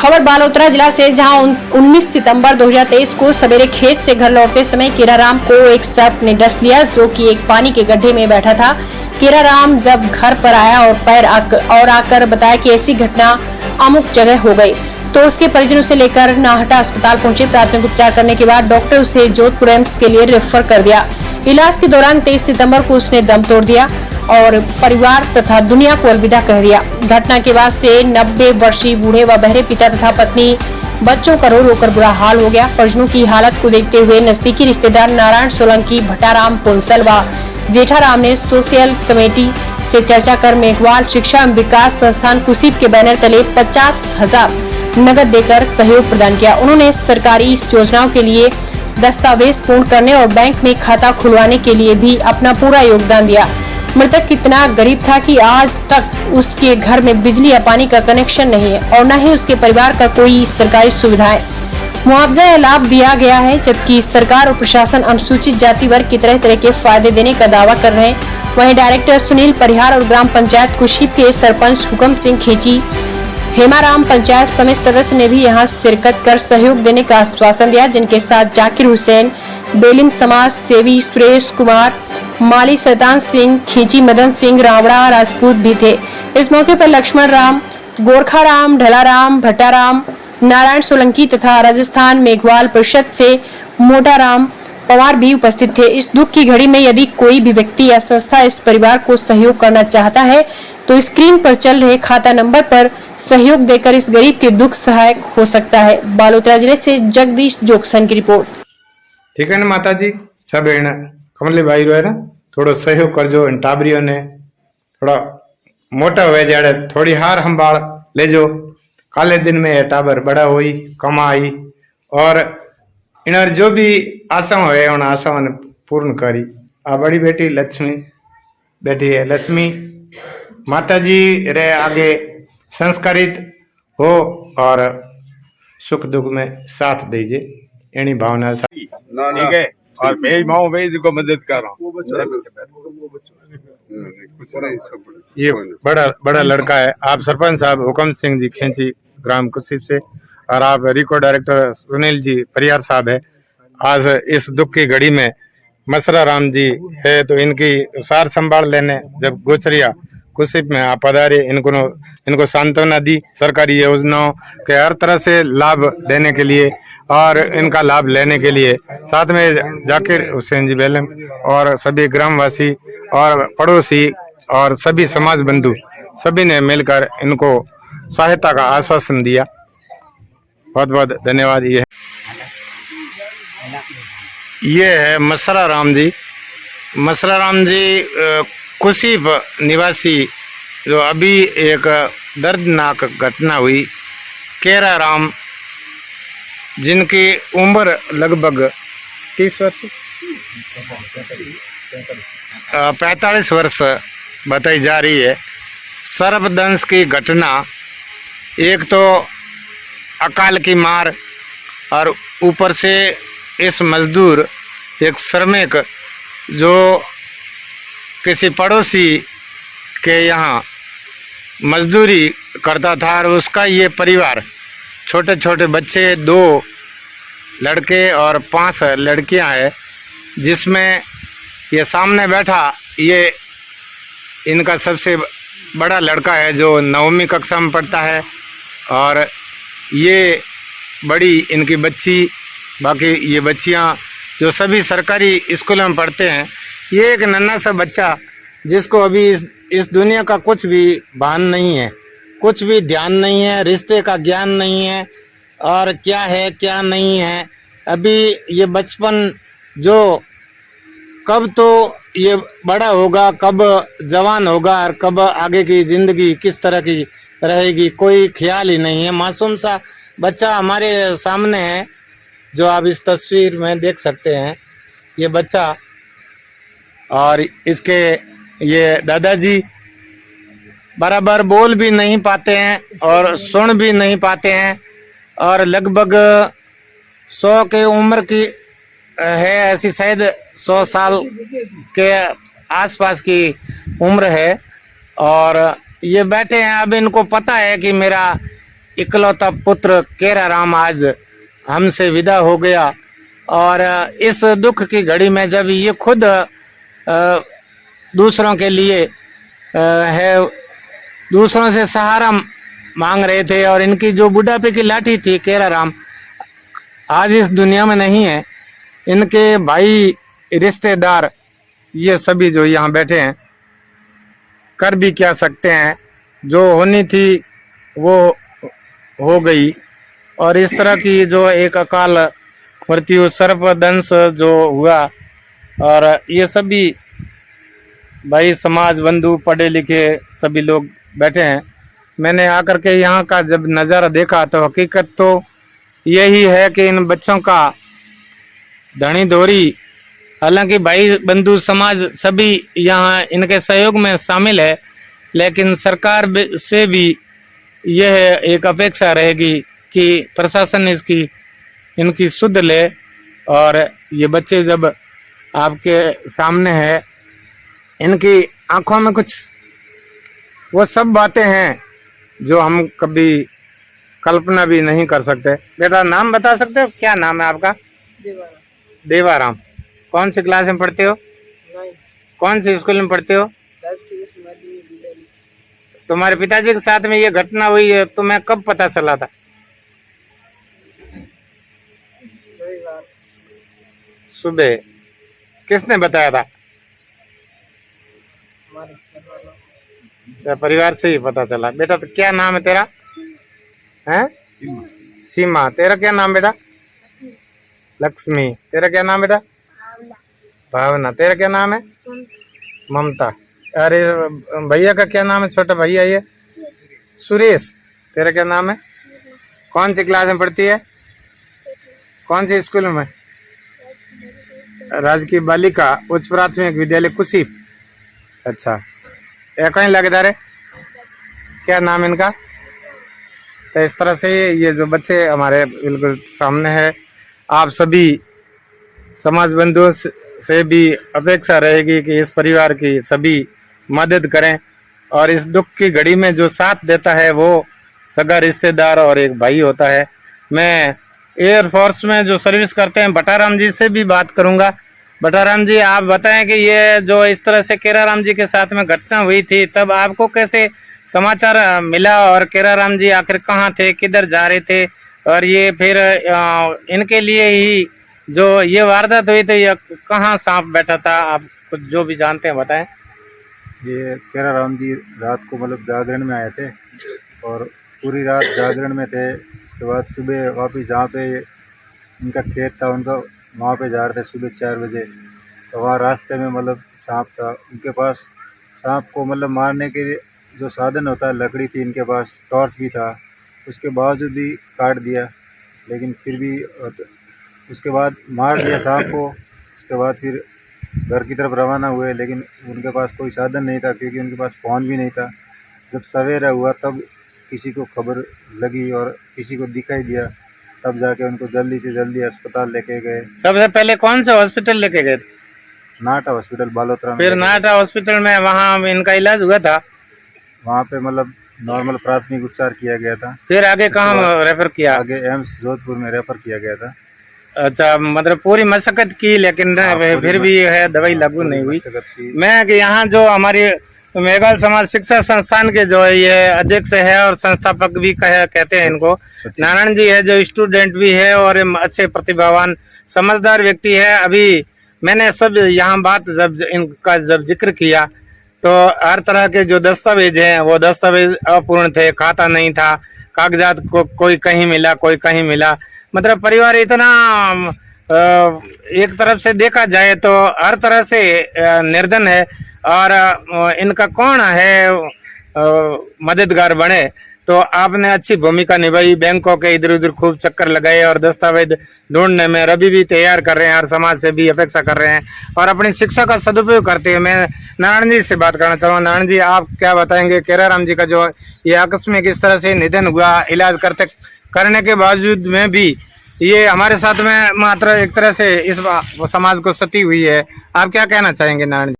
खबर बालोतरा जिला से, जहां 19 सितंबर 2023 को सवेरे खेत से घर लौटते समय केराराम को एक सर्प ने डस लिया, जो कि एक पानी के गड्ढे में बैठा था। केराराम जब घर पर आया और आकर बताया कि ऐसी घटना अमुक जगह हो गई, तो उसके परिजनों से लेकर नाहटा अस्पताल पहुंचे। प्राथमिक उपचार करने के बाद डॉक्टर उसे जोधपुर एम्स के लिए रेफर कर दिया। इलाज के दौरान 23 सितंबर को उसने दम तोड़ दिया और परिवार तथा दुनिया को अलविदा कह दिया। घटना के बाद से 90 वर्षीय बूढ़े व बहरे पिता तथा पत्नी बच्चों का रो रोकर बुरा हाल हो गया। परिजनों की हालत को देखते हुए नजदीकी रिश्तेदार नारायण सोलंकी, भट्टाराम पुंसल व जेठाराम ने सोशल कमेटी से चर्चा कर मेघवाल शिक्षा एवं विकास संस्थान कुसीप के बैनर तले 50,000 नगद देकर सहयोग प्रदान किया। उन्होंने सरकारी योजनाओं के लिए दस्तावेज पूर्ण करने और बैंक में खाता खुलवाने के लिए भी अपना पूरा योगदान दिया। मृतक कितना गरीब था कि आज तक उसके घर में बिजली या पानी का कनेक्शन नहीं है और न ही उसके परिवार का कोई सरकारी सुविधाएं। मुआवजा या लाभ दिया गया है, जबकि सरकार और प्रशासन अनुसूचित जाति वर्ग की तरह के फायदे देने का दावा कर रहे हैं। वहीं डायरेक्टर सुनील परिहार और ग्राम पंचायत कुशीप के सरपंच हुकम सिंह खींची, हेमाराम पंचायत समिति सदस्य ने भी यहां शिरकत कर सहयोग देने का आश्वासन दिया, जिनके साथ जाकिर हुसैन, बेलिम समाज सेवी सुरेश कुमार, माली सैतान सिंह खींची, मदन सिंह रावड़ा राजपूत भी थे। इस मौके पर लक्ष्मण राम, गोरखा राम, ढलाराम, भट्टाराम, नारायण सोलंकी तथा राजस्थान मेघवाल परिषद से मोटाराम पवार भी उपस्थित थे। इस दुख की घड़ी में यदि कोई भी व्यक्ति या संस्था इस परिवार को सहयोग करना चाहता है तो स्क्रीन पर चल रहे खाता नंबर पर सहयोग देकर इस गरीब के दुख सहायक हो सकता है। बालोतरा जिले से जगदीश जोगसन की रिपोर्ट। ठीक है ना माता जी, सब कमली भाई रो है ना, थोड़ो सहयोग करजो। इन टाबरियों ने थोड़ा मोटा हुए जाड़े थोड़ी हार संभाल ले जो। काले दिन में टाबर बड़ा हुई कमाई और इन जो भी आशा हुए उन आशाओं ने पूर्ण करी। आ बड़ी बेटी लक्ष्मी बैठी है, लक्ष्मी माता जी रे आगे संस्कारित हो और सुख दुख में साथ दीजिए, एनी भावना ठीक है। और भेज माओ भेज को मदद कर रहा हूँ। ये बड़ा लड़का है। आप सरपंच साहब हुकम सिंह जी खेची ग्राम कुशीप से, और आप रिकॉर्ड डायरेक्टर सुनील जी परिहार साहब है। आज इस दुख की घड़ी में मसरा राम जी है तो इनकी सार संभाल लेने जब गोचरिया कुशीप में आप पधारे, इनको सांत्वना दी, सरकारी योजनाओं के हर तरह से लाभ देने के लिए और इनका लाभ लेने के लिए। साथ में जाकिर हुसैन जी बेलम और सभी ग्रामवासी और पड़ोसी और सभी समाज बंधु सभी ने मिलकर इनको सहायता का आश्वासन दिया। बहुत बहुत धन्यवाद। ये है मसरा राम जी। मसरा राम जी कुशीप निवासी, जो अभी एक दर्दनाक घटना हुई। केराराम जिनकी उम्र लगभग 30 वर्ष 45 वर्ष बताई जा रही है। सर्पदंश की घटना, एक तो अकाल की मार और ऊपर से इस मजदूर एक श्रमिक जो किसी पड़ोसी के यहाँ मजदूरी करता था और उसका ये परिवार, छोटे छोटे बच्चे, 2 लड़के और 5 लड़कियां हैं, जिसमें ये सामने बैठा ये इनका सबसे बड़ा लड़का है जो 9वीं कक्षा में पढ़ता है, और ये बड़ी इनकी बच्ची, बाकी ये बच्चियां जो सभी सरकारी स्कूलों में पढ़ते हैं। ये एक नन्हा सा बच्चा जिसको अभी इस दुनिया का कुछ भी भान नहीं है, कुछ भी ध्यान नहीं है, रिश्ते का ज्ञान नहीं है और क्या है क्या नहीं है। अभी ये बचपन जो कब तो ये बड़ा होगा, कब जवान होगा और कब आगे की जिंदगी किस तरह की रहेगी, कोई ख्याल ही नहीं है। मासूम सा बच्चा हमारे सामने है, जो आप इस तस्वीर में देख सकते हैं। ये बच्चा और इसके ये दादाजी बराबर बोल भी नहीं पाते हैं और सुन भी नहीं पाते हैं, और लगभग 100 के उम्र की है, ऐसी शायद 100 साल के आसपास की उम्र है। और ये बैठे हैं, अब इनको पता है कि मेरा इकलौता पुत्र केरा राम आज हमसे विदा हो गया। और इस दुख की घड़ी में जब ये खुद दूसरों के लिए है, दूसरों से सहारा मांग रहे थे, और इनकी जो बुढ़ापे की लाठी थी केरा राम आज इस दुनिया में नहीं है। इनके भाई रिश्तेदार ये सभी जो यहाँ बैठे हैं कर भी क्या सकते हैं, जो होनी थी वो हो गई। और इस तरह की जो एक अकाल मृत्यु सर्पदंश जो हुआ, और ये सभी भाई समाज बंधु पढ़े लिखे सभी लोग बैठे हैं। मैंने आकर के यहाँ का जब नज़ारा देखा तो हकीकत तो यही है कि इन बच्चों का धनी धोरी, हालांकि भाई बंधु समाज सभी यहाँ इनके सहयोग में शामिल है, लेकिन सरकार से भी यह एक अपेक्षा रहेगी कि प्रशासन इनकी सुध ले। और ये बच्चे जब आपके सामने है, इनकी आंखों में कुछ वो सब बातें हैं जो हम कभी कल्पना भी नहीं कर सकते। बेटा नाम बता सकते हो, क्या नाम है आपका? देवाराम। कौन सी क्लास में पढ़ते हो? कौन सी स्कूल में पढ़ते हो? तुम्हारे पिताजी के साथ में ये घटना हुई है, तुम्हें कब पता चला था? सुबह। किसने बताया था? परिवार से ही पता चला। बेटा तो क्या नाम है तेरा? हैं? सीमा। तेरा क्या नाम बेटा? लक्ष्मी। तेरा क्या नाम बेटा? भावना। तेरा क्या नाम है? ममता। अरे भैया का क्या नाम है? छोटा भैया ये सुरेश। तेरा क्या नाम है? कौन सी क्लास में पढ़ती है? कौन सी स्कूल में? राजकीय बालिका उच्च प्राथमिक विद्यालय कुशीप। अच्छा, कहीं लगेदार है? क्या नाम इनका? तो इस तरह से ये जो बच्चे हमारे बिल्कुल सामने है, आप सभी समाज बंधुओं से भी अपेक्षा रहेगी कि इस परिवार की सभी मदद करें। और इस दुख की घड़ी में जो साथ देता है वो सगा रिश्तेदार और एक भाई होता है। मैं एयरफोर्स में जो सर्विस करते हैं बटाराम जी से भी बात करूंगा। बटाराम जी, आप बताएं कि ये जो इस तरह से केराराम जी के साथ में घटना हुई थी, तब आपको कैसे समाचार मिला, और केराराम जी आखिर कहाँ थे, किधर जा रहे थे, और ये फिर इनके लिए ही जो ये वारदात हुई थी, ये कहाँ सांप बैठा था, आप कुछ जो भी जानते हैं बताएं। ये केराराम जी रात को मतलब जागरण में आए थे और पूरी रात जागरण में थे। उसके बाद सुबह वापस जहाँ पे इनका खेत था उनका वहाँ पे जा रहे थे सुबह 4 बजे। तो वहाँ रास्ते में मतलब सांप था उनके पास। सांप को मतलब मारने के लिए जो साधन होता है, लकड़ी थी इनके पास, टॉर्च भी था, उसके बावजूद भी काट दिया। लेकिन फिर भी उसके बाद मार दिया सांप को। उसके बाद फिर घर की तरफ रवाना हुए, लेकिन उनके पास कोई साधन नहीं था क्योंकि उनके पास फ़ोन भी नहीं था। जब सवेरा हुआ तब किसी को खबर लगी और किसी को दिखाई दिया, तब जाके उनको जल्दी से जल्दी अस्पताल लेके गए। सबसे पहले कौन से हॉस्पिटल लेके गए थे? नाटा हॉस्पिटल बालोतरा में। फिर नाटा हॉस्पिटल में वहाँ इनका इलाज हुआ था? वहाँ पे मतलब नॉर्मल प्राथमिक उपचार किया गया था। फिर आगे कहाँ रेफर किया? आगे एम्स जोधपुर में रेफर किया गया था। अच्छा, मतलब पूरी मशक्कत की, लेकिन फिर भी है दवाई लागू नहीं हुई। मैं कि यहाँ जो हमारी मेघाल समाज शिक्षा संस्थान के जो है ये अध्यक्ष है और संस्थापक भी कहते हैं इनको, नारायण जी है, जो स्टूडेंट भी है और अच्छे प्रतिभावान समझदार व्यक्ति है। अभी मैंने सब यहाँ बात इनका जब जिक्र किया तो हर तरह के जो दस्तावेज हैं वो दस्तावेज अपूर्ण थे, खाता नहीं था, कागजात को कोई कहीं मिला कोई कहीं मिला। मतलब परिवार इतना एक तरफ से देखा जाए तो हर तरह से निर्धन है, और इनका कौन है मददगार बने। तो आपने अच्छी भूमिका निभाई, बैंकों के इधर उधर खूब चक्कर लगाए और दस्तावेज ढूंढने में रवि भी तैयार कर रहे हैं और समाज से भी अपेक्षा कर रहे हैं और अपनी शिक्षा का सदुपयोग करते हैं। मैं नारायण जी से बात करना चाहूँगा। नारायण जी, आप क्या बताएंगे, केराराम जी का जो ये आकस्मिक इस तरह से निधन हुआ, इलाज करने के बावजूद में भी ये हमारे साथ में मात्र एक तरह से इस समाज को सती हुई है, आप क्या कहना चाहेंगे नारायण जी?